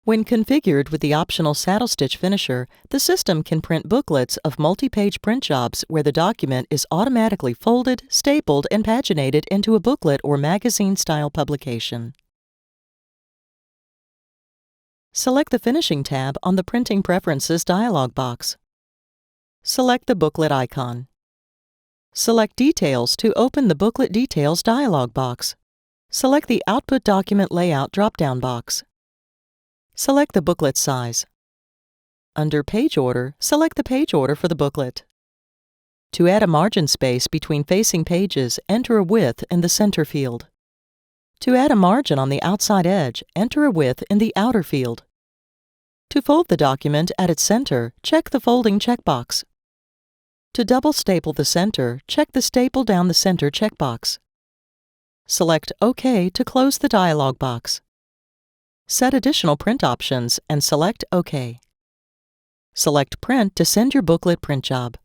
When configured with the optional saddle stitch finisher, the system can print booklets of multi-page print jobs where the document is automatically folded, stapled, and paginated into a booklet or magazine-style publication. Select the Finishing tab on the Printing Preferences dialog box. Select the booklet icon. Select Details to open the Booklet Details dialog box. Select the Output Document Layout drop-down box. Select the booklet size. Under Page Order, select the page order for the booklet. To add a margin space between facing pages, enter a width in the center field. To add a margin on the outside edge, enter a width in the outer field. To fold the document at its center, check the Folding checkbox. To double staple the center, check the Staple down the center checkbox. Select OK to close the dialog box. Set additional print options and select OK. Select Print to send your booklet print job.